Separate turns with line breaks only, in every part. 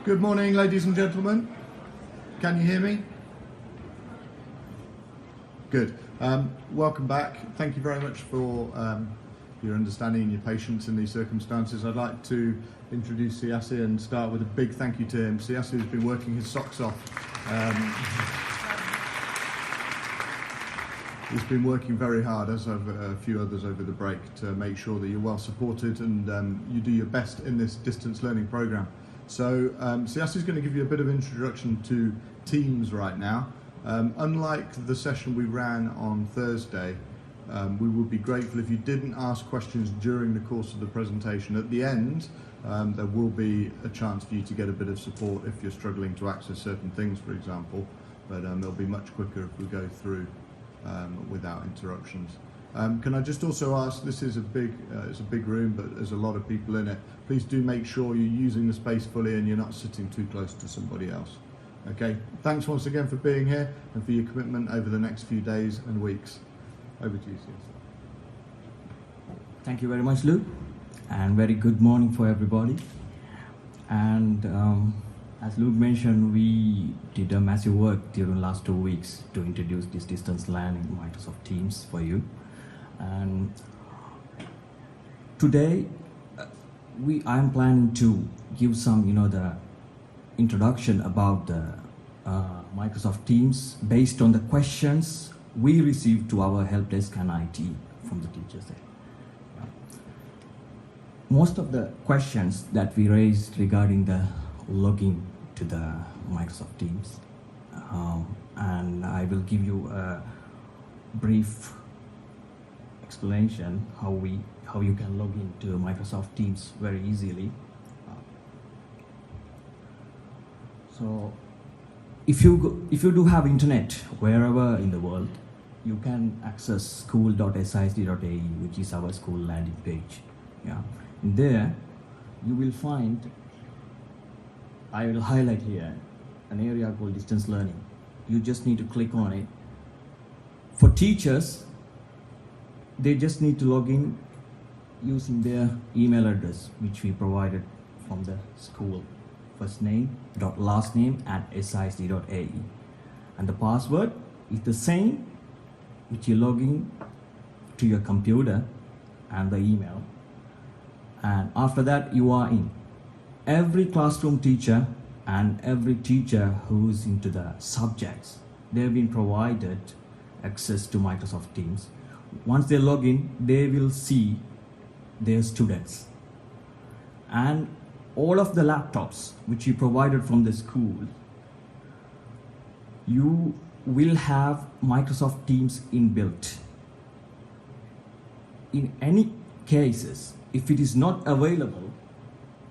Good morning, ladies and gentlemen. Can you hear me? Good. Welcome back. Thank you very much for your understanding and your patience in these circumstances. I'd like to introduce Siyasi and start with a big thank you to him. Siyasi has been working his socks off. He's been working very hard, as have a few others over the break, to make sure that you're well supported and you do your best in this distance learning program. So Siyasi is going to give you a bit of introduction to Teams right now. Unlike the session we ran on Thursday, we would be grateful if you didn't ask questions during the course of the presentation. At the end, there will be a chance for you to get a bit of support if you're struggling to access certain things, for example, but it'll be much quicker if we go through without interruptions. Can I just also ask, this is it's a big room, but there's a lot of people in it. Please do make sure you're using the space fully and you're not sitting too close to somebody else. Okay, thanks once again for being here and for your commitment over the next few days and weeks. Over to you, Siyasi.
Thank you very much, Lou, and very good morning for everybody. And as Luke mentioned, we did a massive work during the last 2 weeks to introduce this distance learning Microsoft Teams for you. And today, I'm planning to give some, the introduction about the Microsoft Teams based on the questions we received to our help desk and IT from the teachers there. Most of the questions that we raised regarding the logging to the Microsoft Teams, and I will give you a brief explanation how you can log into Microsoft Teams very easily. So if you do have internet wherever in the world, you can access school.sisd.ae, which is our school landing page. Yeah, and there you will find, I will highlight here, an area called distance learning. You just need to click on it. For teachers, they just need to log in using their email address, which we provided from the school. First name dot last name at SISD.ae, and the password is the same which you log in to your computer and the email, and after that you are in. Every classroom teacher and every teacher who is into the subjects, they've been provided access to Microsoft Teams. Once they log in, they will see their students, and all of the laptops which you provided from the school, you will have Microsoft Teams inbuilt. In any cases, if it is not available,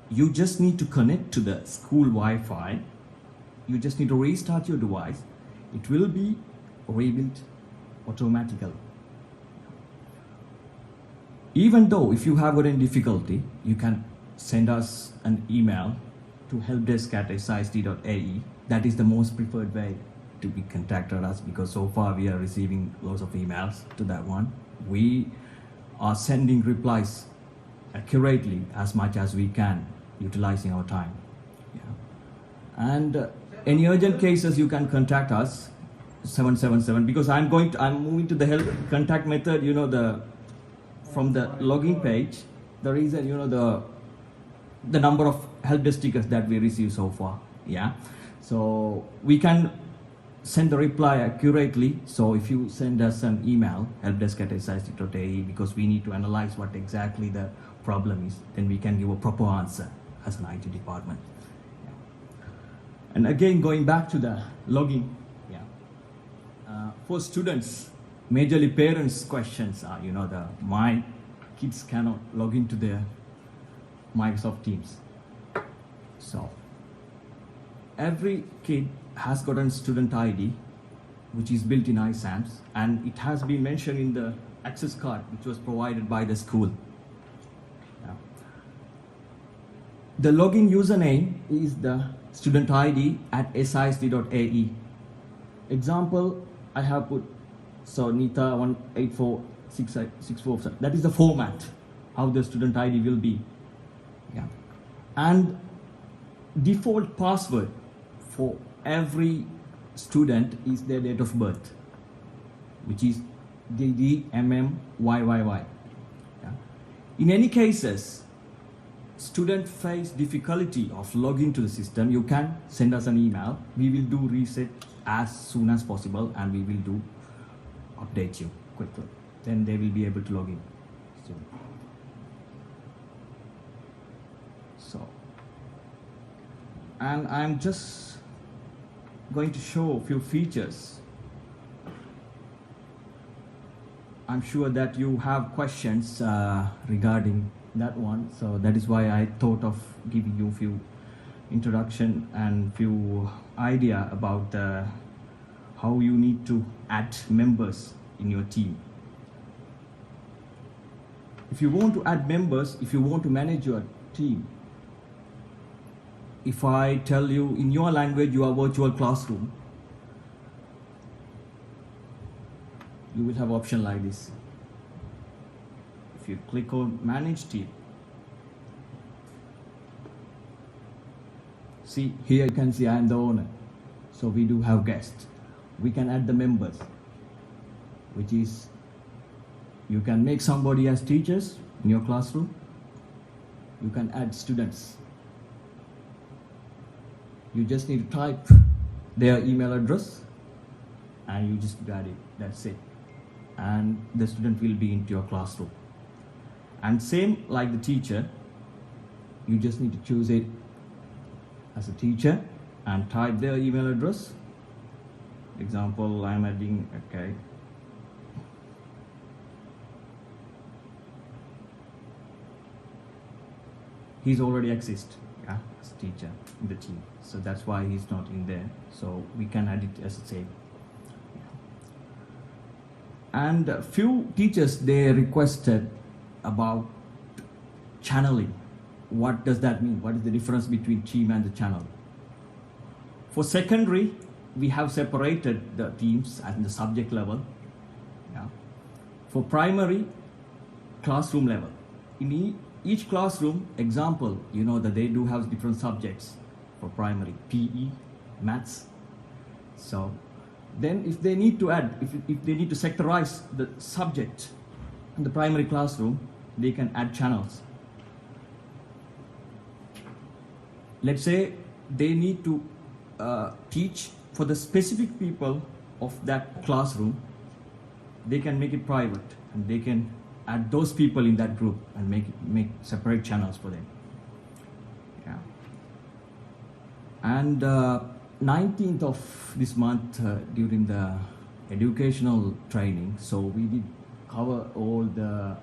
you just need to connect to the school Wi-Fi. You just need to restart your device. It will be rebuilt automatically. Even though if you have got any difficulty, you can send us an email to helpdesk@sisd.ae. That is the most preferred way to be contacted us, because so far we are receiving lots of emails to that one. We are sending replies accurately as much as we can, utilizing our time. Yeah. And any urgent cases, you can contact us 777, because I'm moving to the help contact method. From the login page, there is the number of help desk tickets that we receive so far. Yeah, so we can send the reply accurately. So if you send us an email, helpdesk@sisd.ae, because we need to analyze what exactly the problem is, then we can give a proper answer as an IT department. Yeah. And again, going back to the login, for students, majorly parents' questions are, my kids cannot log into their Microsoft Teams. So every kid has got a student ID, which is built in iSAMS, and it has been mentioned in the access card which was provided by the school. Yeah. The login username is the student ID at SISD.ae. Example, I have put Nita 1846647. That is the format how the student ID will be. Yeah. And default password for every student is their date of birth, which is DDMMYYY. Yeah. In any cases, student face difficulty of logging to the system, you can send us an email. We will do reset as soon as possible, and we will do update you quickly. Then they will be able to log in soon. So, and I'm just going to show a few features. I'm sure that you have questions regarding that one, so that is why I thought of giving you a few introduction and few idea about how you need to add members in your team. If you want to add members, if you want to manage your team, if I tell you in your language your virtual classroom, you will have option like this. If you click on manage team, see here you can see I am the owner, so we do have guests. We can add the members, which is you can make somebody as teachers in your classroom. You can add students. You just need to type their email address and you just add it. That's it. And the student will be into your classroom. And same like the teacher, you just need to choose it as a teacher and type their email address. Example, I'm adding, okay. He's already exists, yeah, as a teacher in the team. So that's why he's not in there. So we can add it as a same. And a few teachers, they requested about channeling. What does that mean? What is the difference between team and the channel? For secondary, we have separated the teams at the subject level. Yeah. For primary, classroom level. In each classroom, example, you know that they do have different subjects for primary, PE, maths. So then if they need to add, if they need to sectorize the subject in the primary classroom, they can add channels. Let's say they need to teach for the specific people of that classroom, they can make it private and they can add those people in that group and make separate channels for them. Yeah. And 19th of this month during the educational training, so we did cover all the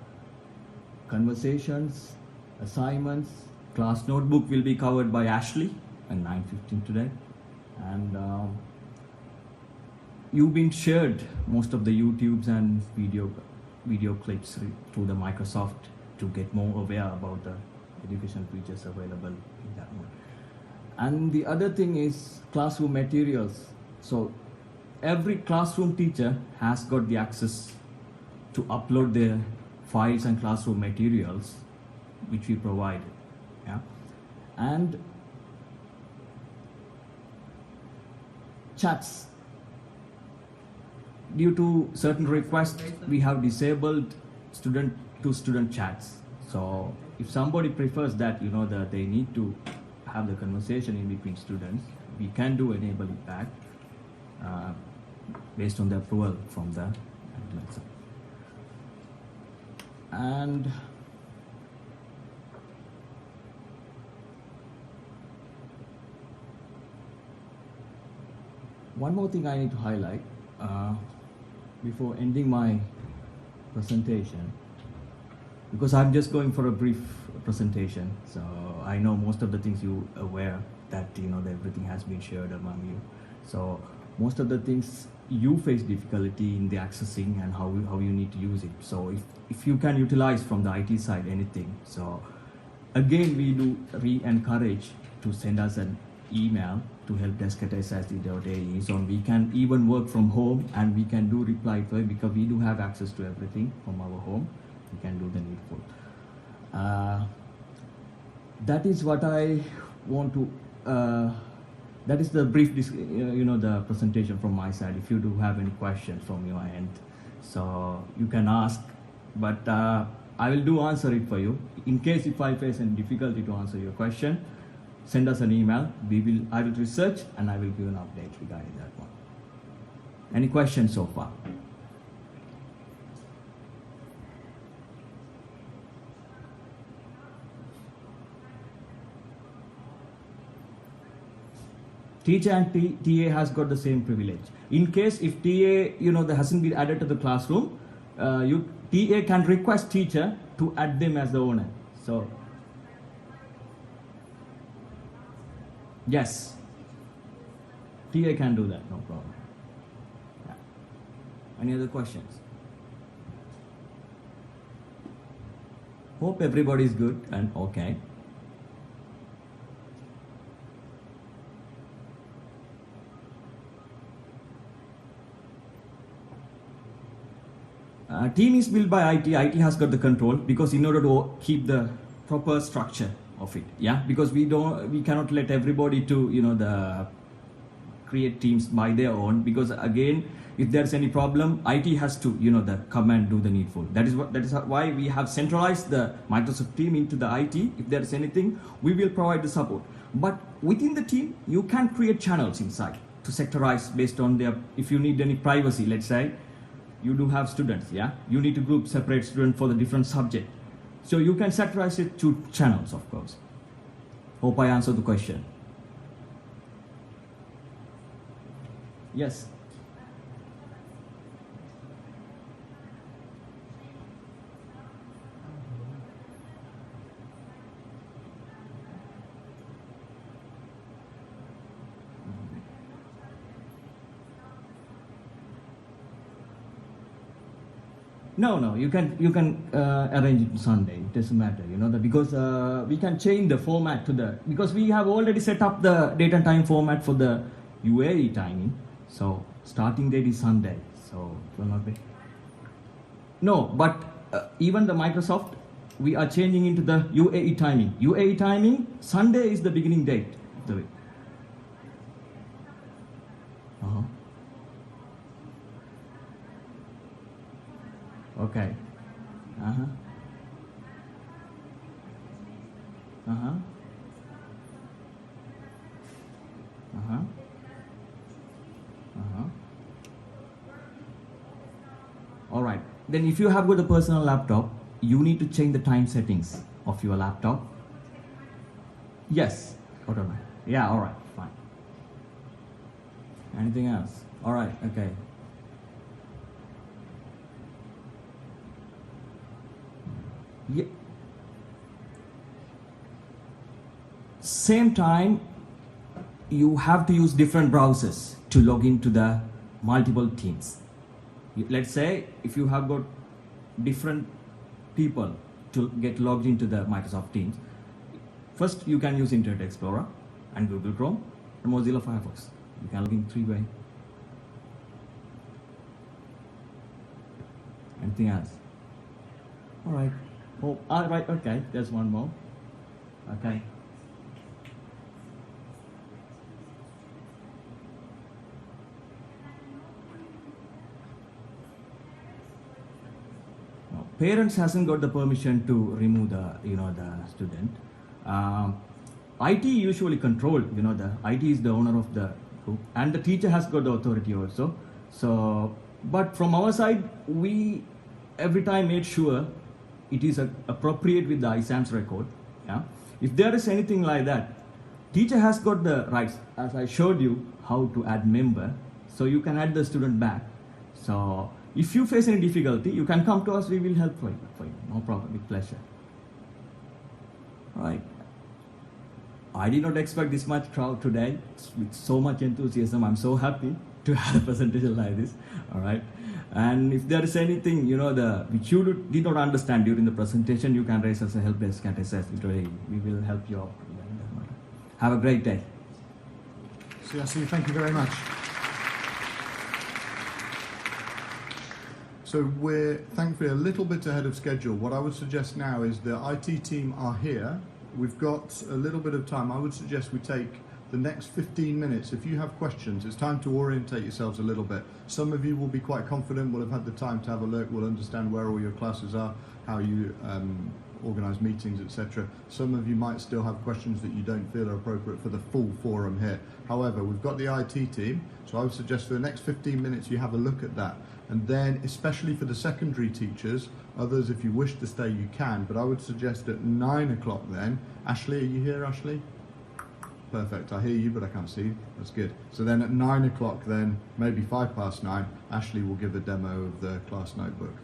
conversations, assignments. Class notebook will be covered by Ashley at 9:15 today. And you've been shared most of the YouTubes and video clips through the Microsoft to get more aware about the education features available in that one. And the other thing is classroom materials. So every classroom teacher has got the access to upload their files and classroom materials, which we provide. Yeah. And chats. Due to certain requests, we have disabled student-to-student chats. So if somebody prefers that, you know, that they need to have the conversation in between students, we can do enable it back based on the approval from the admin. And one more thing I need to highlight before ending my presentation, because I'm just going for a brief presentation, so I know most of the things you are aware that, you know, that everything has been shared among you. So most of the things you face difficulty in the accessing and how you need to use it. So if you can utilize from the IT side anything, so again we do re-encourage to send us an email to helpdesk@SISD.ae. So we can even work from home and we can do reply to it because we do have access to everything from our home. We can do the needful. That is what I want to that is the brief, the presentation from my side. If you do have any questions from your end, so you can ask, but I will do answer it for you. In case if I face any difficulty to answer your question, send us an email. I will research and I will give an update regarding that one. Any questions so far? Teacher and TA has got the same privilege. In case if TA, that hasn't been added to the classroom, TA can request teacher to add them as the owner. So, yes, TA can do that, no problem. Yeah. Any other questions? Hope everybody is good and okay. Team is built by IT. IT has got the control because in order to keep the proper structure of it, yeah. Because we cannot let everybody to create teams by their own. Because again, if there's any problem, IT has to come and do the needful. That is why we have centralized the Microsoft team into the IT. If there is anything, we will provide the support. But within the team, you can create channels inside to sectorize based on if you need any privacy, let's say. You do have students, yeah? You need to group separate students for the different subject. So you can sectorize it to channels, of course. Hope I answered the question. Yes? No, you can arrange it Sunday. It doesn't matter, because we can change the format because we have already set up the date and time format for the UAE timing. So starting date is Sunday. So it will not be. No, but even the Microsoft, we are changing into the UAE timing. UAE timing, Sunday is the beginning date of the week. Okay. All right. Then if you have got a personal laptop, you need to change the time settings of your laptop. Yes. Automatic. Yeah, all right, fine. Anything else? All right, okay. Yeah. Same time, you have to use different browsers to log into the multiple teams. Let's say if you have got different people to get logged into the Microsoft Teams, first you can use Internet Explorer and Google Chrome and Mozilla Firefox. You can log in three-way. Anything else? All right. Oh, all right, okay, there's one more. Okay. No, parents hasn't got the permission to remove the student. IT usually controlled, the IT is the owner of the group, and the teacher has got the authority also. So, but from our side, we every time made sure it is appropriate with the ISAM's record. Yeah. If there is anything like that, teacher has got the rights, as I showed you how to add member, so you can add the student back. So if you face any difficulty, you can come to us, we will help for you. No problem, with pleasure. All right. I did not expect this much crowd today with so much enthusiasm. I'm so happy to have a presentation like this. All right. And if there is anything, which you did not understand during the presentation, you can raise us a help desk at SISD. We will help you out. Have a great day.
Siyasi, thank you very much. So we're thankfully a little bit ahead of schedule. What I would suggest now is the IT team are here. We've got a little bit of time. I would suggest we take the next 15 minutes, if you have questions, it's time to orientate yourselves a little bit. Some of you will be quite confident, will have had the time to have a look, will understand where all your classes are, how you organise meetings, etc. Some of you might still have questions that you don't feel are appropriate for the full forum here. However, we've got the IT team, so I would suggest for the next 15 minutes you have a look at that. And then, especially for the secondary teachers, others, if you wish to stay, you can, but I would suggest at 9 o'clock then. Ashley, are you here, Ashley? Perfect, I hear you, but I can't see you. That's good. So then at 9 o'clock then, maybe 9:05, Ashley will give a demo of the class notebook.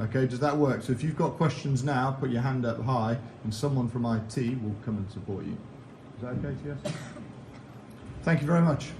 Okay, does that work? So if you've got questions now, put your hand up high, and someone from IT will come and support you. Is that okay, Siyasi? Thank you very much.